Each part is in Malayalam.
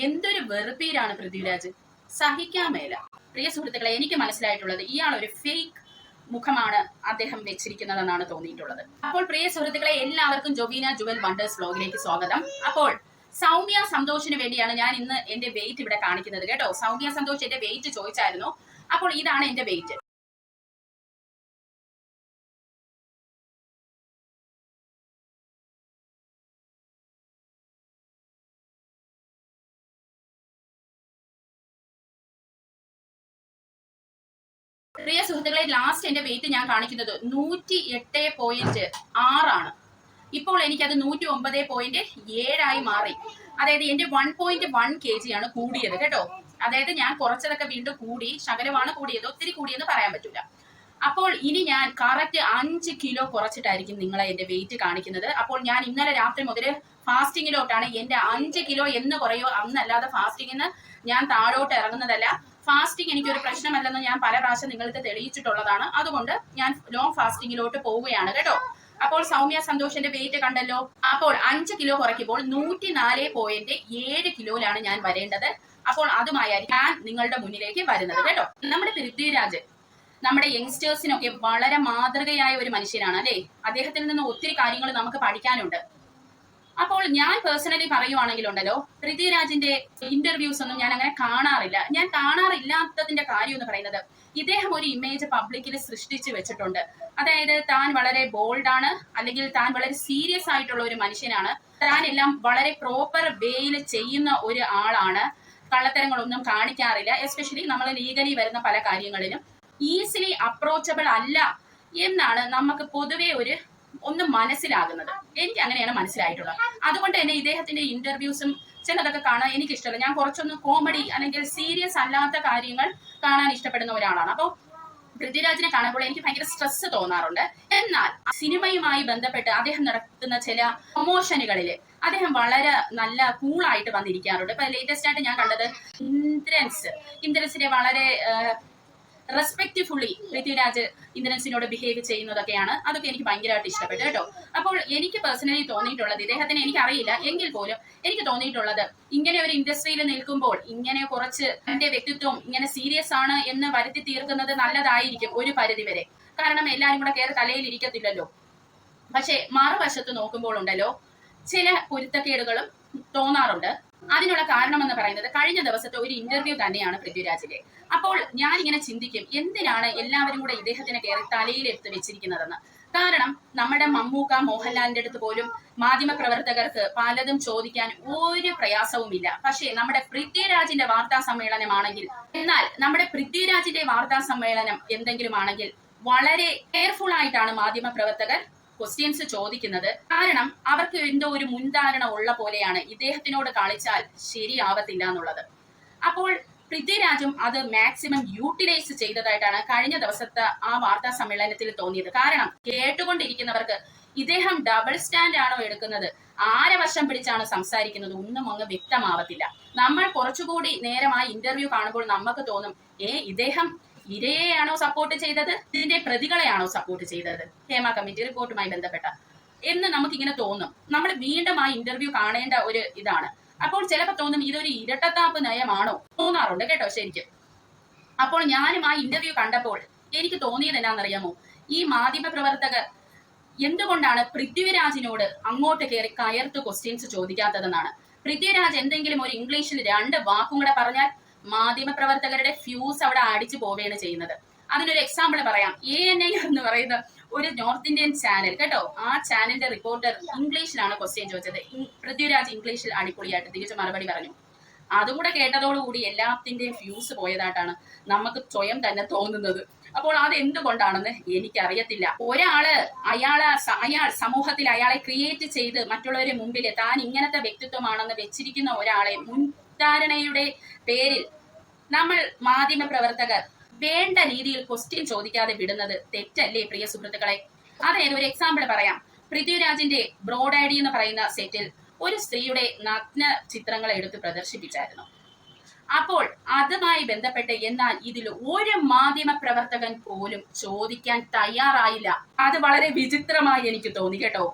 എന്തൊരു വെറുപ്പീരാണ് പൃഥ്വിരാജ്, സഹിക്കാൻ മേല. പ്രിയ സുഹൃത്തുക്കളെ, എനിക്ക് മനസ്സിലായിട്ടുള്ളത് ഇയാൾ ഒരു ഫേക്ക് മുഖമാണ് അദ്ദേഹം വെച്ചിരിക്കുന്നതെന്നാണ് തോന്നിയിട്ടുള്ളത്. അപ്പോൾ പ്രിയ സുഹൃത്തുക്കളെ, എല്ലാവർക്കും ജോബീന ജുവൽ വണ്ടേഴ്സ് വ്ലോഗിലേക്ക് സ്വാഗതം. അപ്പോൾ സൗമ്യ സന്തോഷിന് വേണ്ടിയാണ് ഞാൻ ഇന്ന് എന്റെ വെയിറ്റ് ഇവിടെ കാണിക്കുന്നത് കേട്ടോ. സൗമ്യ സന്തോഷ് എന്റെ വെയിറ്റ് ചോദിച്ചായിരുന്നു. അപ്പോൾ ഇതാണ് എന്റെ വെയിറ്റ്. പ്രിയ സുഹൃത്തുക്കളെ, ലാസ്റ്റ് എന്റെ വെയിറ്റ് ഞാൻ കാണിക്കുന്നത് 108.6 ഇപ്പോൾ എനിക്കത് 109.7 മാറി. അതായത് എന്റെ 1.1 kg ആണ് കൂടിയത് കേട്ടോ. അതായത് ഞാൻ കുറച്ചതൊക്കെ വീണ്ടും കൂടി, ശകലമാണ് കൂടിയത്, ഒത്തിരി കൂടിയെന്ന് പറയാൻ പറ്റൂല. അപ്പോൾ ഇനി ഞാൻ കറക്റ്റ് 5 കിലോ കുറച്ചിട്ടായിരിക്കും നിങ്ങളെ എന്റെ വെയിറ്റ് കാണിക്കുന്നത്. അപ്പോൾ ഞാൻ ഇന്നലെ രാത്രി മുതൽ ഫാസ്റ്റിങ്ങിലോട്ടാണ്. എന്റെ 5 കിലോ എന്ന് കുറയോ അന്നല്ലാതെ ഫാസ്റ്റിങ്ങിന് ഞാൻ താഴോട്ട് ഇറങ്ങുന്നതല്ല. ഫാസ്റ്റിംഗ് എനിക്കൊരു പ്രശ്നമല്ലെന്ന് ഞാൻ പല പ്രാവശ്യം നിങ്ങൾക്ക് തെളിയിച്ചിട്ടുള്ളതാണ്. അതുകൊണ്ട് ഞാൻ ലോങ് ഫാസ്റ്റിങ്ങിലോട്ട് പോവുകയാണ് കേട്ടോ. അപ്പോൾ സൗമ്യ സന്തോഷിന്റെ വെയിറ്റ് കണ്ടല്ലോ. അപ്പോൾ 5 കിലോ കുറയ്ക്കുമ്പോൾ 104.7 കിലോയിലാണ് ഞാൻ വരേണ്ടത്. അപ്പോൾ അതുമായിരിക്കും ഞാൻ നിങ്ങളുടെ മുന്നിലേക്ക് വരുന്നത് കേട്ടോ. നമ്മുടെ പൃഥ്വിരാജ് നമ്മുടെ യങ്സ്റ്റേഴ്സിനൊക്കെ വളരെ മാതൃകയായ ഒരു മനുഷ്യനാണ് അല്ലേ. അദ്ദേഹത്തിൽ നിന്ന് ഒത്തിരി കാര്യങ്ങൾ നമുക്ക് പഠിക്കാനുണ്ട്. അപ്പോൾ ഞാൻ പേഴ്സണലി പറയുവാണെങ്കിലുണ്ടല്ലോ, പൃഥ്വിരാജിന്റെ ഇന്റർവ്യൂസ് ഒന്നും ഞാൻ അങ്ങനെ കാണാറില്ല. ഞാൻ കാണാറില്ലാത്തതിന്റെ കാര്യം എന്ന് പറയുന്നത്, ഇദ്ദേഹം ഒരു ഇമേജ് പബ്ലിക്കിൽ സൃഷ്ടിച്ചു വെച്ചിട്ടുണ്ട്. അതായത് താൻ വളരെ ബോൾഡാണ്, അല്ലെങ്കിൽ താൻ വളരെ സീരിയസ് ആയിട്ടുള്ള ഒരു മനുഷ്യനാണ്, താൻ എല്ലാം വളരെ പ്രോപ്പർ വേയിൽ ചെയ്യുന്ന ഒരു ആളാണ്, കള്ളത്തരങ്ങളൊന്നും കാണിക്കാറില്ല. എസ്പെഷ്യലി നമ്മൾ ലീഗലി വരുന്ന പല കാര്യങ്ങളിലും ഈസിലി അപ്രോച്ചബിൾ അല്ല എന്നാണ് നമുക്ക് പൊതുവെ ഒന്ന് മനസ്സിലാകുന്നത്. എനിക്ക് അങ്ങനെയാണ് മനസ്സിലായിട്ടുള്ളത്. അതുകൊണ്ട് തന്നെ ഇദ്ദേഹത്തിന്റെ ഇന്റർവ്യൂസും ചിലതൊക്കെ കാണാൻ എനിക്ക് ഇഷ്ടമല്ല. ഞാൻ കുറച്ചൊന്ന് കോമഡി അല്ലെങ്കിൽ സീരിയസ് അല്ലാത്ത കാര്യങ്ങൾ കാണാൻ ഇഷ്ടപ്പെടുന്ന ഒരാളാണ്. അപ്പോൾ പൃഥ്വിരാജിനെ കാണുമ്പോൾ എനിക്ക് ഭയങ്കര സ്ട്രെസ് തോന്നാറുണ്ട്. എന്നാൽ സിനിമയുമായി ബന്ധപ്പെട്ട് അദ്ദേഹം നടത്തുന്ന ചില പ്രൊമോഷനുകളിൽ അദ്ദേഹം വളരെ നല്ല കൂളായിട്ട് വന്നിരിക്കാറുണ്ട്. ഇപ്പൊ ലേറ്റസ്റ്റ് ആയിട്ട് ഞാൻ കണ്ടത് ഇന്ദ്രൻസിനെ വളരെ റെസ്പെക്റ്റ്ഫുള്ളി പൃഥ്വിരാജ് ഇന്ദ്രൻസിനോട് ബിഹേവ് ചെയ്യുന്നതൊക്കെയാണ്. അതൊക്കെ എനിക്ക് ഭയങ്കരമായിട്ട് ഇഷ്ടപ്പെട്ടു കേട്ടോ. അപ്പോൾ എനിക്ക് പേഴ്സണലി തോന്നിയിട്ടുള്ളത്, ഇദ്ദേഹത്തിന് എനിക്കറിയില്ല എങ്കിൽ പോലും എനിക്ക് തോന്നിയിട്ടുള്ളത്, ഇങ്ങനെ ഒരു ഇൻഡസ്ട്രിയിൽ നിൽക്കുമ്പോൾ ഇങ്ങനെ കുറച്ച് എന്റെ വ്യക്തിത്വം ഇങ്ങനെ സീരിയസ് ആണ് എന്ന് വരുത്തി തീർക്കുന്നത് നല്ലതായിരിക്കും ഒരു പരിധിവരെ. കാരണം എല്ലാവരും കൂടെ കയറി തലയിൽ ഇരിക്കത്തില്ലല്ലോ. പക്ഷെ മറുവശത്ത് നോക്കുമ്പോൾ ഉണ്ടല്ലോ, ചില പൊരുത്തക്കേടുകളും തോന്നാറുണ്ട്. അതിനുള്ള കാരണം എന്ന് പറയുന്നത് കഴിഞ്ഞ ദിവസത്തെ ഒരു ഇന്റർവ്യൂ തന്നെയാണ് പൃഥ്വിരാജിന്റെ. അപ്പോൾ ഞാൻ ഇങ്ങനെ ചിന്തിക്കും, എന്തിനാണ് എല്ലാവരും കൂടെ ഇദ്ദേഹത്തിനെ കയറി തലയിലെടുത്ത് വെച്ചിരിക്കുന്നതെന്ന്. കാരണം നമ്മുടെ മമ്മൂക്ക, മോഹൻലാലിന്റെ അടുത്ത് പോലും മാധ്യമ പ്രവർത്തകർക്ക് പലതും ചോദിക്കാൻ ഒരു പ്രയാസവുമില്ല. പക്ഷേ നമ്മുടെ പൃഥ്വിരാജിന്റെ വാർത്താ സമ്മേളനമാണെങ്കിൽ, എന്നാൽ നമ്മുടെ പൃഥ്വിരാജിന്റെ വാർത്താ സമ്മേളനം എന്തെങ്കിലും ആണെങ്കിൽ വളരെ കെയർഫുൾ ആയിട്ടാണ് മാധ്യമ പ്രവർത്തകർ ക്വസ്റ്റ്യൻസ് ചോദിക്കുന്നത്. കാരണം അവർക്ക് എന്തോ ഒരു മുൻധാരണ ഉള്ള പോലെയാണ് ഇദ്ദേഹത്തിനോട് കളിച്ചാൽ ശരിയാവത്തില്ല എന്നുള്ളത്. അപ്പോൾ പൃഥ്വിരാജും അത് മാക്സിമം യൂട്ടിലൈസ് ചെയ്തതായിട്ടാണ് കഴിഞ്ഞ ദിവസത്തെ ആ വാർത്താ സമ്മേളനത്തിൽ തോന്നിയത്. കാരണം കേട്ടുകൊണ്ടിരിക്കുന്നവർക്ക് ഇദ്ദേഹം ഡബിൾ സ്റ്റാൻഡ് ആണോ എടുക്കുന്നത്, ആരെ വശം പിടിച്ചാണ് സംസാരിക്കുന്നത്, ഒന്നും അങ്ങ് വ്യക്തമാവത്തില്ല. നമ്മൾ കുറച്ചുകൂടി നേരമായി ഇന്റർവ്യൂ കാണുമ്പോൾ നമുക്ക് തോന്നും, ഇദ്ദേഹം ഇരയെയാണോ സപ്പോർട്ട് ചെയ്തത്, ഇതിന്റെ പ്രതികളെയാണോ സപ്പോർട്ട് ചെയ്തത്, ഹേമ കമ്മിറ്റി റിപ്പോർട്ടുമായി ബന്ധപ്പെട്ട എന്ന് നമുക്കിങ്ങനെ തോന്നും. നമ്മൾ വീണ്ടും ആ ഇന്റർവ്യൂ കാണേണ്ട ഒരു ഇതാണ്. അപ്പോൾ ചിലപ്പോൾ തോന്നും, ഇതൊരു ഇരട്ടത്താപ്പ് നയമാണോ, തോന്നാറുണ്ട് കേട്ടോ ശരിക്കും. അപ്പോൾ ഞാനും ആ ഇന്റർവ്യൂ കണ്ടപ്പോൾ എനിക്ക് തോന്നിയത് എന്നാണെന്നറിയാമോ, ഈ മാധ്യമ പ്രവർത്തകർ എന്തുകൊണ്ടാണ് പൃഥ്വിരാജിനോട് അങ്ങോട്ട് കയറി കയർത്ത് ക്വസ്റ്റ്യൻസ് ചോദിക്കാത്തതെന്നാണ്. പൃഥ്വിരാജ് എന്തെങ്കിലും ഒരു ഇംഗ്ലീഷിൽ 2 വാക്കും കൂടെ പറഞ്ഞാൽ മാധ്യമ പ്രവർത്തകരുടെ ഫ്യൂസ് അവിടെ അടിച്ചു പോവുകയാണ് ചെയ്യുന്നത്. അതിനൊരു എക്സാമ്പിൾ പറയാം. ANI എന്ന് പറയുന്ന ഒരു നോർത്ത് ഇന്ത്യൻ ചാനൽ കേട്ടോ, ആ ചാനലിന്റെ റിപ്പോർട്ടർ ഇംഗ്ലീഷിലാണ് ക്വസ്റ്റ്യൻ ചോദിച്ചത്. പൃഥ്വിരാജ് ഇംഗ്ലീഷിൽ അടിപൊളിയായിട്ട് തിരിച്ചു മറുപടി പറഞ്ഞു. അതുകൂടെ കേട്ടതോടുകൂടി എല്ലാത്തിന്റെയും ഫ്യൂസ് പോയതായിട്ടാണ് നമുക്ക് സ്വയം തന്നെ തോന്നുന്നത്. അപ്പോൾ അത് എന്തുകൊണ്ടാണെന്ന് എനിക്കറിയത്തില്ല. അയാൾ സമൂഹത്തിൽ അയാളെ ക്രിയേറ്റ് ചെയ്ത് മറ്റുള്ളവരുടെ മുമ്പിൽ താൻ ഇങ്ങനത്തെ വ്യക്തിത്വമാണെന്ന് വെച്ചിരിക്കുന്ന ഒരാളെ മുൻധാരണയുടെ പേരിൽ നമ്മൾ മാധ്യമ പ്രവർത്തകർ വേണ്ട രീതിയിൽ ക്വസ്റ്റ്യൻ ചോദിക്കാതെ വിടുന്നത് തെറ്റല്ലേ പ്രിയ സുഹൃത്തുക്കളെ. അതായത് ഒരു എക്സാമ്പിൾ പറയാം. പൃഥ്വിരാജിന്റെ ബ്രോഡാഡി എന്ന് പറയുന്ന സെറ്റിൽ ഒരു സ്ത്രീയുടെ നഗ്ന ചിത്രങ്ങൾ എടുത്ത് പ്രദർശിപ്പിച്ചായിരുന്നു. അപ്പോൾ അതുമായി ബന്ധപ്പെട്ട് എന്നാൽ ഇതിൽ ഒരു മാധ്യമ പ്രവർത്തകൻ പോലും ചോദിക്കാൻ തയ്യാറായില്ല. അത് വളരെ വിചിത്രമായി എനിക്ക് തോന്നി കേട്ടോ.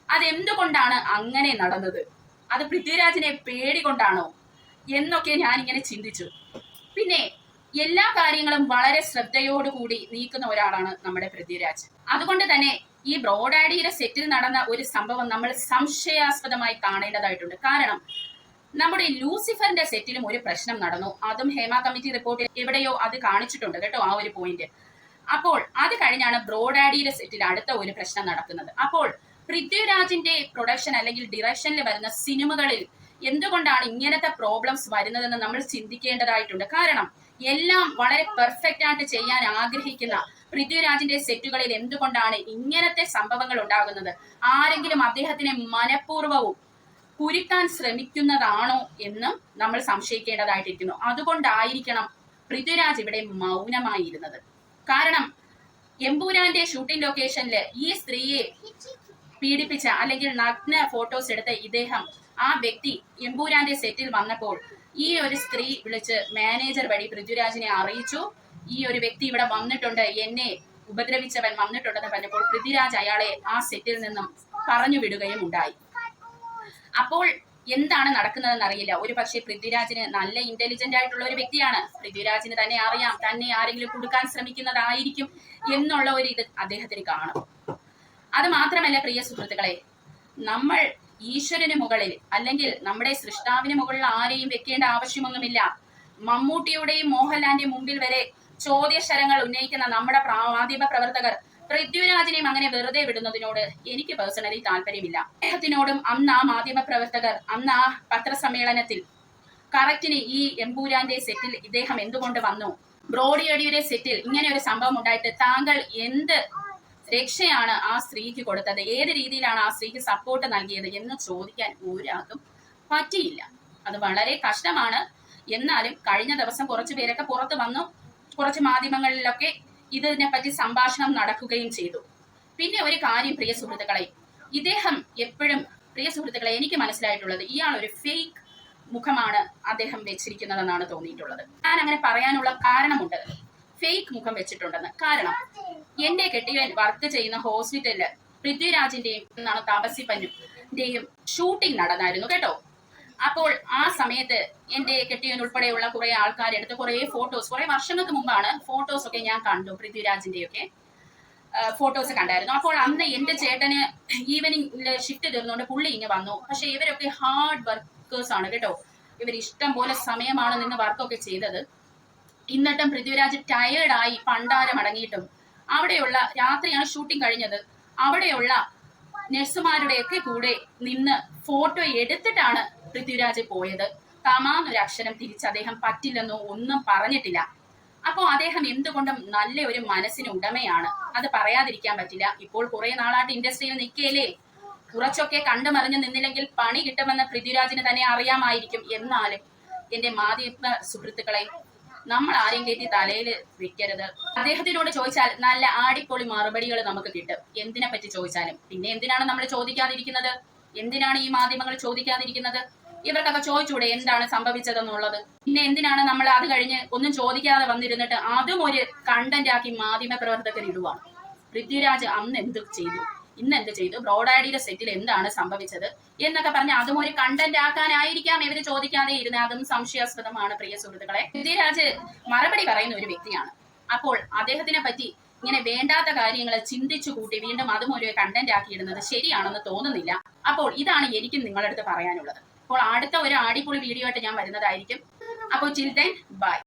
അതെന്തുകൊണ്ടാണ് അങ്ങനെ നടന്നത്? അത് പൃഥ്വിരാജിനെ പേടി കൊണ്ടാണോ? എന്നൊക്കെ ഞാൻ ഇങ്ങനെ ചിന്തിച്ചു. പിന്നെ എല്ലാ കാര്യങ്ങളും വളരെ ശ്രദ്ധയോടുകൂടി നീക്കുന്ന ഒരാളാണ് നമ്മുടെ പൃഥ്വിരാജ്. അതുകൊണ്ട് തന്നെ ഈ ബ്രോഡാഡിയുടെ സെറ്റിൽ നടന്ന ഒരു സംഭവം നമ്മൾ സംശയാസ്പദമായി കാണേണ്ടതായിട്ടുണ്ട്. കാരണം നമ്മുടെ ലൂസിഫറിന്റെ സെറ്റിലും ഒരു പ്രശ്നം നടന്നു. അതും ഹേമ കമ്മിറ്റി റിപ്പോർട്ടിൽ എവിടെയോ അത് കാണിച്ചിട്ടുണ്ട് കേട്ടോ, ആ ഒരു പോയിന്റ്. അപ്പോൾ അത് കഴിഞ്ഞാണ് ബ്രോഡാഡിയുടെ സെറ്റിൽ അടുത്ത ഒരു പ്രശ്നം നടക്കുന്നത്. അപ്പോൾ പൃഥ്വിരാജിന്റെ പ്രൊഡക്ഷൻ അല്ലെങ്കിൽ ഡിറക്ഷനിൽ വരുന്ന സിനിമകളിൽ എന്തുകൊണ്ടാണ് ഇങ്ങനത്തെ പ്രോബ്ലംസ് വരുന്നതെന്ന് നമ്മൾ ചിന്തിക്കേണ്ടതായിട്ടുണ്ട്. കാരണം എല്ലാം വളരെ പെർഫെക്റ്റ് ആയിട്ട് ചെയ്യാൻ ആഗ്രഹിക്കുന്ന പൃഥ്വിരാജിന്റെ സെറ്റുകളിൽ എന്തുകൊണ്ടാണ് ഇങ്ങനത്തെ സംഭവങ്ങൾ ഉണ്ടാകുന്നത്? ആരെങ്കിലും അദ്ദേഹത്തിനെ മനഃപൂർവ്വവും കുരുക്കാൻ ശ്രമിക്കുന്നതാണോ എന്നും നമ്മൾ സംശയിക്കേണ്ടതായിട്ടിരിക്കുന്നു. അതുകൊണ്ടായിരിക്കണം പൃഥ്വിരാജ് ഇവിടെ മൗനമായിരുന്നത്. കാരണം എമ്പൂരാന്റെ ഷൂട്ടിംഗ് ലൊക്കേഷനിൽ ഈ സ്ത്രീയെ പീഡിപ്പിച്ച അല്ലെങ്കിൽ നഗ്ന ഫോട്ടോസ് എടുത്ത ഇദ്ദേഹം, ആ വ്യക്തി എമ്പൂരാന്റെ സെറ്റിൽ വന്നപ്പോൾ ഈ ഒരു സ്ത്രീ വിളിച്ച് മാനേജർ വഴി പൃഥ്വിരാജിനെ അറിയിച്ചു, ഈ ഒരു വ്യക്തി ഇവിടെ വന്നിട്ടുണ്ട്, എന്നെ ഉപദ്രവിച്ചവൻ വന്നിട്ടുണ്ടെന്ന് പറഞ്ഞപ്പോൾ പൃഥ്വിരാജ് അയാളെ ആ സെറ്റിൽ നിന്നും പറഞ്ഞു വിടുകയും ഉണ്ടായി. അപ്പോൾ എന്താണ് നടക്കുന്നതെന്ന് അറിയില്ല. ഒരു പക്ഷേ പൃഥ്വിരാജിന് നല്ല ഇന്റലിജന്റ് ആയിട്ടുള്ള ഒരു വ്യക്തിയാണ്. പൃഥ്വിരാജിന് തന്നെ അറിയാം തന്നെ ആരെങ്കിലും കൊടുക്കാൻ ശ്രമിക്കുന്നതായിരിക്കും എന്നുള്ള ഒരു ഇത് അദ്ദേഹത്തിന് കാണും. അത് മാത്രമല്ല പ്രിയ സുഹൃത്തുക്കളെ, നമ്മൾ ഈശ്വരന് മുകളിൽ അല്ലെങ്കിൽ നമ്മുടെ സൃഷ്ടാവിന് മുകളിൽ ആരെയും വെക്കേണ്ട ആവശ്യമൊന്നുമില്ല. മമ്മൂട്ടിയുടെയും മോഹൻലാലിന്റെയും മുമ്പിൽ വരെ ചോദ്യശരങ്ങൾ ഉന്നയിക്കുന്ന നമ്മുടെ മാധ്യമ പ്രവർത്തകർ പൃഥ്വിരാജിനെയും അങ്ങനെ വെറുതെ വിടുന്നതിനോട് എനിക്ക് പേഴ്സണലി താല്പര്യമില്ല. അദ്ദേഹത്തിനോടും അന്ന് ആ മാധ്യമ പ്രവർത്തകർ അന്ന് ആ പത്രസമ്മേളനത്തിൽ കറക്റ്റിന് ഈ എമ്പൂരാന്റെ സെറ്റിൽ ഇദ്ദേഹം എന്തുകൊണ്ട് വന്നു, ബ്രോഡിയടിയുടെ സെറ്റിൽ ഇങ്ങനെ ഒരു സംഭവം ഉണ്ടായിട്ട് താങ്കൾ എന്ത് രക്ഷയാണ് ആ സ്ത്രീക്ക് കൊടുത്തത്, ഏത് രീതിയിലാണ് ആ സ്ത്രീക്ക് സപ്പോർട്ട് നൽകിയത് എന്ന് ചോദിക്കാൻ ഒരാൾക്കും പറ്റിയില്ല. അത് വളരെ കഷ്ടമാണ്. എന്നാലും കഴിഞ്ഞ ദിവസം കുറച്ചു പേരൊക്കെ പുറത്തു വന്നു, കുറച്ച് മാധ്യമങ്ങളിലൊക്കെ ഇതിനെപ്പറ്റി സംഭാഷണം നടക്കുകയും ചെയ്തു. പിന്നെ ഒരു കാര്യം പ്രിയ സുഹൃത്തുക്കളെ, ഇദ്ദേഹം എപ്പോഴും പ്രിയ സുഹൃത്തുക്കളെ എനിക്ക് മനസ്സിലായിട്ടുള്ളത് ഇയാൾ ഒരു ഫേക്ക് മുഖമാണ് അദ്ദേഹം വെച്ചിരിക്കുന്നതെന്നാണ് തോന്നിയിട്ടുള്ളത്. ഞാൻ അങ്ങനെ പറയാനുള്ള കാരണമുണ്ട്, ഫേക്ക് മുഖം വെച്ചിട്ടുണ്ടെന്ന്. കാരണം എന്റെ കെട്ടിയവൻ വർക്ക് ചെയ്യുന്ന ഹോസ്പിറ്റലില് പൃഥ്വിരാജിന്റെയും എന്നാണ് താപസി പന്നുന്റെയും ഷൂട്ടിംഗ് നടന്നായിരുന്നു കേട്ടോ. അപ്പോൾ ആ സമയത്ത് എന്റെ കെട്ടിയവൻ ഉൾപ്പെടെയുള്ള കുറെ ആൾക്കാരെടുത്ത് കുറെ ഫോട്ടോസ്, കുറെ വർഷങ്ങൾക്ക് മുമ്പാണ് ഫോട്ടോസ് ഒക്കെ ഞാൻ കണ്ടു, പൃഥ്വിരാജിന്റെ ഒക്കെ ഫോട്ടോസ് കണ്ടായിരുന്നു. അപ്പോൾ അന്ന് എന്റെ ചേട്ടന് ഈവനിങ് ഷിഫ്റ്റ് തീർന്നുകൊണ്ട് പുള്ളി ഇങ്ങനെ വന്നു. പക്ഷെ ഇവരൊക്കെ ഹാർഡ് വർക്കേഴ്സ് ആണ് കേട്ടോ, ഇവർ ഇഷ്ടം പോലെ സമയമാണ് നിന്ന് വർക്കൊക്കെ ചെയ്തത്. എന്നിട്ടും പൃഥ്വിരാജ് ടയേർഡായി പണ്ടാരം അടങ്ങിയിട്ടും അവിടെയുള്ള രാത്രിയാണ് ഷൂട്ടിംഗ് കഴിഞ്ഞത്, അവിടെയുള്ള നഴ്സുമാരുടെയൊക്കെ കൂടെ നിന്ന് ഫോട്ടോ എടുത്തിട്ടാണ് പൃഥ്വിരാജ് പോയത്. തമാന്നൊരു അക്ഷരം തിരിച്ച് അദ്ദേഹം പറ്റില്ലെന്നോ ഒന്നും പറഞ്ഞിട്ടില്ല. അപ്പോൾ അദ്ദേഹം എന്തുകൊണ്ടും നല്ല ഒരു മനസ്സിന് ഉടമയാണ്, അത് പറയാതിരിക്കാൻ പറ്റില്ല. ഇപ്പോൾ കുറെ നാളായിട്ട് ഇൻഡസ്ട്രിയിൽ നിൽക്കുകയല്ലേ, കുറച്ചൊക്കെ കണ്ടുമറിഞ്ഞു നിന്നില്ലെങ്കിൽ പണി കിട്ടുമെന്ന് പൃഥ്വിരാജിന് തന്നെ അറിയാമായിരിക്കും. എന്നാലും എന്റെ മാധ്യമ സുഹൃത്തുക്കളെ, നമ്മൾ ആരെയും കയറ്റി തലയിൽ വെക്കരുത്. അദ്ദേഹത്തിനോട് ചോദിച്ചാൽ നല്ല ആടിപ്പൊളി മറുപടികൾ നമുക്ക് കിട്ടും, എന്തിനെ പറ്റി ചോദിച്ചാലും. പിന്നെ എന്തിനാണ് നമ്മൾ ചോദിക്കാതിരിക്കുന്നത്? എന്തിനാണ് ഈ മാധ്യമങ്ങൾ ചോദിക്കാതിരിക്കുന്നത്? ഇവർക്കൊക്കെ ചോദിച്ചൂടെ എന്താണ് സംഭവിച്ചതെന്നുള്ളത്? പിന്നെ എന്തിനാണ് നമ്മൾ അത് കഴിഞ്ഞ് ഒന്നും ചോദിക്കാതെ വന്നിരുന്നിട്ട് അതും ഒരു കണ്ടന്റ് ആക്കി മാധ്യമ പ്രവർത്തകർ ഇടുവാണ്? പൃഥ്വിരാജ് അന്ന് എന്ത് ചെയ്തു, ഇന്ന് എന്ത് ചെയ്തു, ബ്രോഡാഡിയുടെ സെറ്റിൽ എന്താണ് സംഭവിച്ചത് എന്നൊക്കെ പറഞ്ഞ് അതും ഒരു കണ്ടന്റ് ആക്കാനായിരിക്കാം ഇവര് ചോദിക്കാതെ ഇരുന്നത്. അതും സംശയാസ്പദമാണ് പ്രിയ സുഹൃത്തുക്കളെ. പൃഥ്വിരാജ് മറുപടി പറയുന്ന ഒരു വ്യക്തിയാണ്. അപ്പോൾ അദ്ദേഹത്തിനെ പറ്റി ഇങ്ങനെ വേണ്ടാത്ത കാര്യങ്ങൾ ചിന്തിച്ചു കൂട്ടി വീണ്ടും അതും ഒരു കണ്ടന്റ് ആക്കിയിടുന്നത് ശരിയാണെന്ന് തോന്നുന്നില്ല. അപ്പോൾ ഇതാണ് എനിക്കും നിങ്ങളുടെ അടുത്ത് പറയാനുള്ളത്. അപ്പോൾ അടുത്ത ഒരു അടിപൊളി വീഡിയോ ആയിട്ട് ഞാൻ വരുന്നതായിരിക്കും. അപ്പോൾ ചിൽ ദെൻ ബൈ.